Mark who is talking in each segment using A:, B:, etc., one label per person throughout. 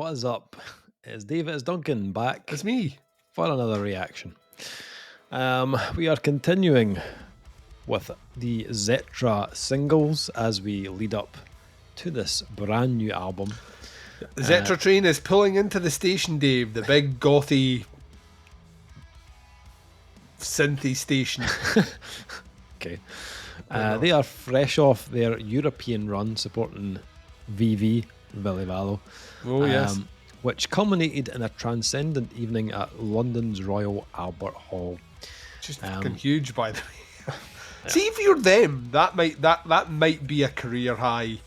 A: What is up? It's Dave Duncan back
B: It's me.
A: for another reaction. We are continuing with the Zetra singles as we lead up to this brand new album.
B: The Zetra train is pulling into the station, Dave. The big gothy synthy station.
A: Okay. They are fresh off their European run supporting VV, Billy Vallow.
B: Oh, yes.
A: Which culminated in a transcendent evening at London's Royal Albert Hall.
B: Just fucking huge, by the way. See, if you're them, that might be a career high,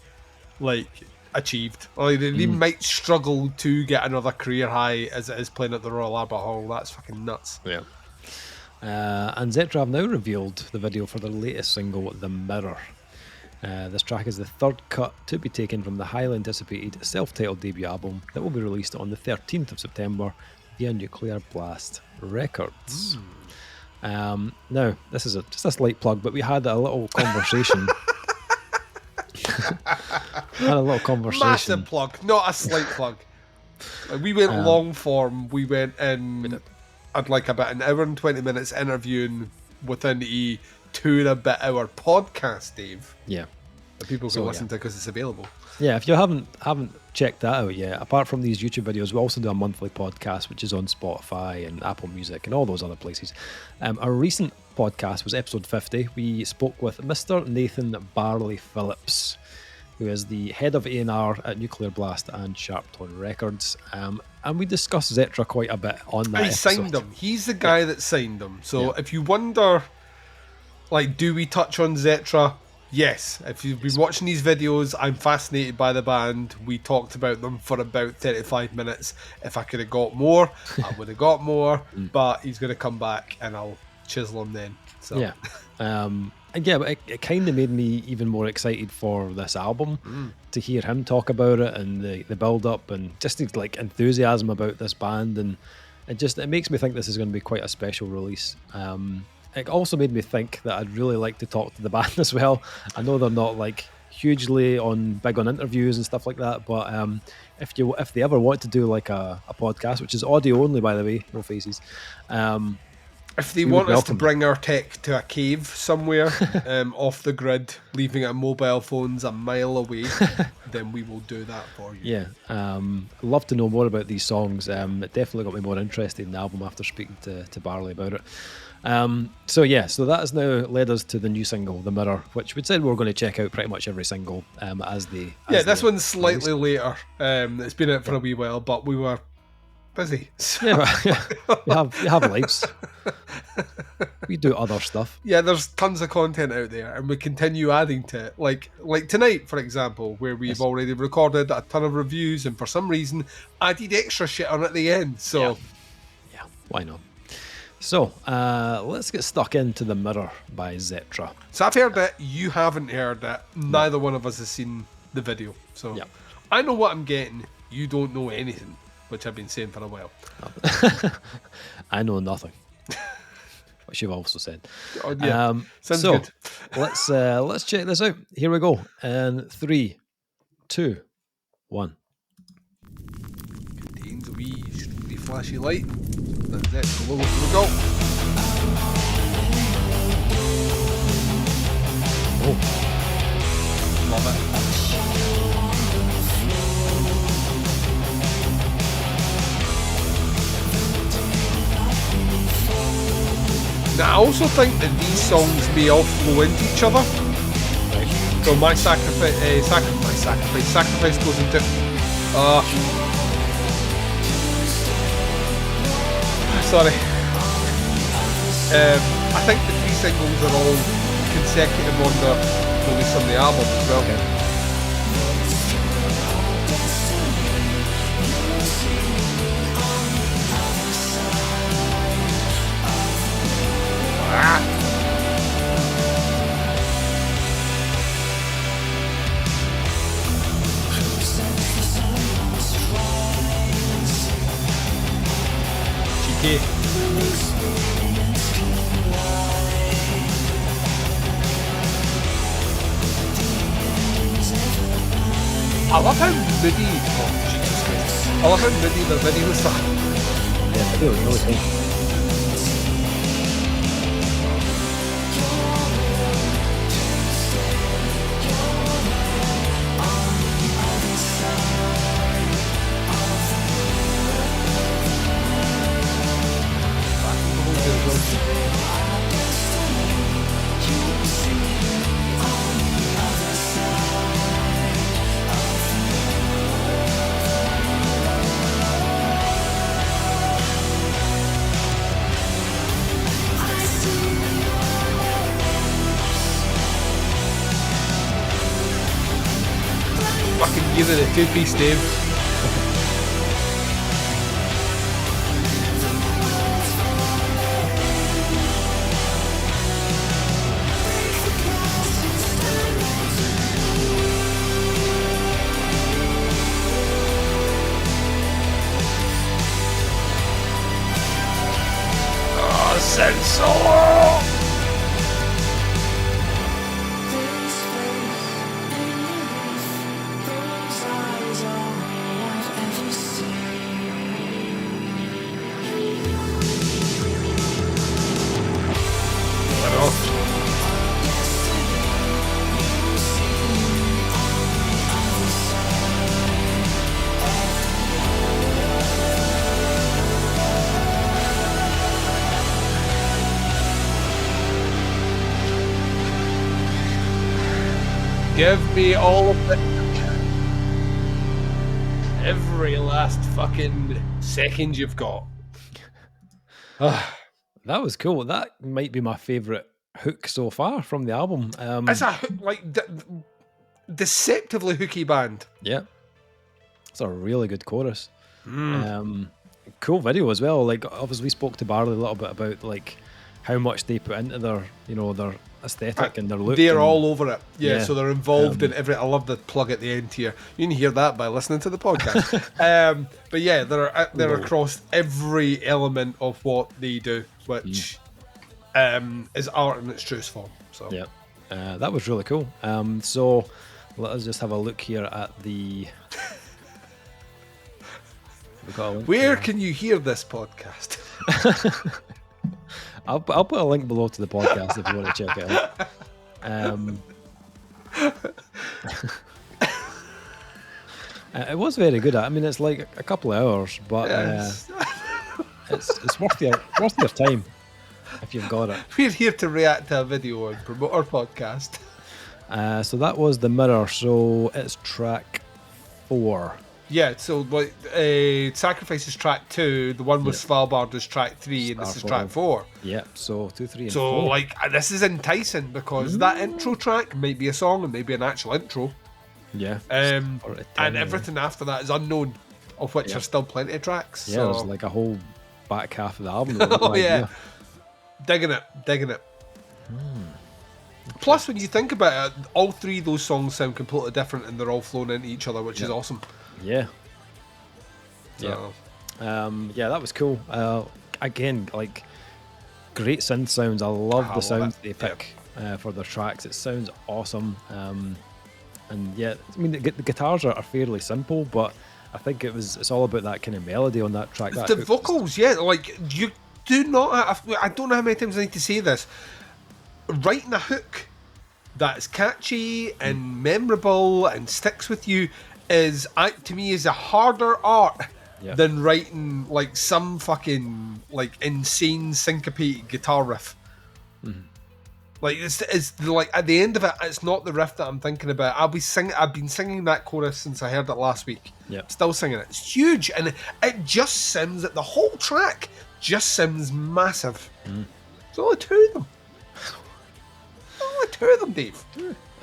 B: like, achieved. Or they might struggle to get another career high as it is playing at the Royal Albert Hall. That's fucking nuts.
A: Yeah. And Zetra have now revealed the video for their latest single, The Mirror. This track is the third cut to be taken from the highly anticipated self-titled debut album that will be released on the 13th of September via Nuclear Blast Records. Now, this is just a slight plug, but we had a little conversation.
B: Massive plug, not a slight plug. Like, we went long form. We went in. I'd like about an hour and 20 minutes interviewing within the 2.5 hour podcast, Dave.
A: Yeah.
B: That people can listen to because it's available.
A: Yeah, if you haven't checked that out yet, apart from these YouTube videos, we also do a monthly podcast, which is on Spotify and Apple Music and all those other places. Our recent podcast was episode 50. We spoke with Mr. Nathan Barley Phillips, who is the head of A&R at Nuclear Blast and Sharptone Records. And we discussed Zetra quite a bit on that episode.
B: Signed them. He's the guy that signed them. So if you wonder, like, do we touch on Zetra? Yes. If you've been watching these videos, I'm fascinated by the band. We talked about them for about 35 minutes. If I could have got more, I would have got more. But he's going to come back and I'll chisel him then. So.
A: Yeah. And yeah, but it kind of made me even more excited for this album to hear him talk about it and the build up and just the like enthusiasm about this band, and it makes me think this is going to be quite a special release. It also made me think that I'd really like to talk to the band as well. I know they're not like hugely big on interviews and stuff like that, but if they ever want to do like a podcast, which is audio only, by the way, no faces.
B: If they want us to bring our tech to a cave somewhere off the grid, leaving our mobile phones a mile away, then we will do that for you.
A: Yeah, I'd love to know more about these songs. It definitely got me more interested in the album after speaking to Barley about it. So that has now led us to the new single, The Mirror, which we said we were going to check out pretty much every single
B: this one's slightly later. It's been out for a wee while, but we were busy. So.
A: Yeah, you have lives. We do other stuff.
B: Yeah, there's tons of content out there, and we continue adding to it. Like tonight, for example, where we've already recorded a ton of reviews, and for some reason added extra shit on at the end. So,
A: yeah, why not? So, let's get stuck into The Mirror by Zetra.
B: So I've heard it. You haven't heard it. Neither one of us has seen the video. So I know what I'm getting. You don't know anything, which I've been saying for a while.
A: I know nothing. Which you've also said.
B: Oh, yeah. Sounds good.
A: Let's check this out. Here we go. In 3, 2, 1.
B: Contains a wee flashy light. That's it. So here we go. Oh. Love it. Now, I also think that these songs may all flow into each other. Right. So my sacrifice goes into. Sorry. I think the 3 singles are all consecutive on the release on the album as well. Okay. Cheeky. I love how moody. Oh, Jesus Christ. I love how moody the videos are.
A: Yeah, video was really cool.
B: Fucking give it a two-piece, Dave. Oh, Sensor! Give me all of it. Every last fucking second you've got.
A: That was cool. That might be my favourite hook so far from the album.
B: It's a like deceptively hooky band.
A: Yeah, it's a really good chorus. Cool video as well. Like, obviously we spoke to Barley a little bit about like how much they put into their, you know, their aesthetic and their look.
B: They're
A: and,
B: all over it. Yeah, so they're involved in
A: in
B: every. I love the plug at the end here. You can hear that by listening to the podcast. But yeah, they're across every element of what they do, which is art in its truest form. So
A: yeah, that was really cool. So let us just have a look here at the.
B: Where can you hear this podcast?
A: I'll put a link below to the podcast if you want to check it out. It was very good. I mean, it's like a couple of hours, but it's worth your time if you've got it.
B: We're here to react to a video and promote our podcast.
A: So that was The Mirror. So it's track 4.
B: Yeah, so like Sacrifice is track 2, the one with Svalbard is track 3, and this is track 4.
A: Yeah, so 2, 3, and 4.
B: So like this is enticing because that intro track might be a song and maybe an actual intro.
A: Yeah.
B: And everything after that is unknown, of which are still plenty of tracks.
A: Yeah,
B: so.
A: there's like a whole back half of the album.
B: Oh yeah. Digging it. Plus, when you think about it, all 3 of those songs sound completely different and they're all flowing into each other, which is awesome.
A: Yeah.
B: So.
A: Yeah, that was cool. Again, like great synth sounds. I love the sounds they pick for their tracks. It sounds awesome. And yeah, I mean the guitars are fairly simple, but I think it's all about that kind of melody on that track.
B: The vocals, like you do not. I don't know how many times I need to say this. Writing a hook that's catchy and memorable and sticks with you is, to me, is a harder art than writing like some fucking like insane syncopated guitar riff. Like it's like at the end of it, it's not the riff that I'm thinking about. I've been singing that chorus since I heard it last week.
A: Yeah,
B: still singing it. It's huge, and it just sounds that the whole track just sounds massive. There's only 2 of them. Only 2 of them, Dave.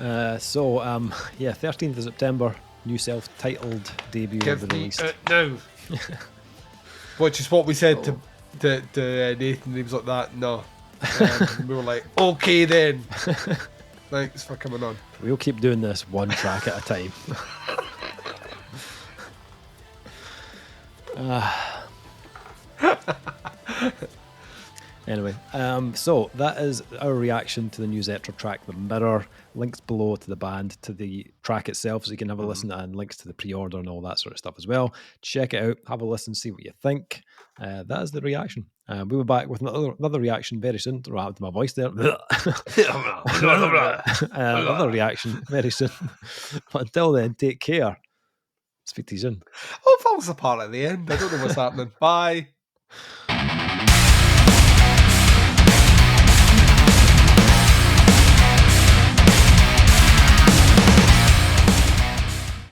A: 13th of September, new self-titled debut
B: Give me
A: released.
B: now. Which is what we said to Nathan. He was like, that, no. We were like, okay then. Thanks for coming on.
A: We'll keep doing this one track at a time. Anyway, so that is our reaction to the new Zetra track, The Mirror. Links below to the band, to the track itself, so you can have a listen, and links to the pre-order and all that sort of stuff as well. Check it out, have a listen, see what you think. That is the reaction. We'll be back with another reaction very soon. What happened to my voice there? Another reaction very soon. But until then, take care. Speak to you soon.
B: Oh, falls apart at the end. I don't know what's happening. Bye.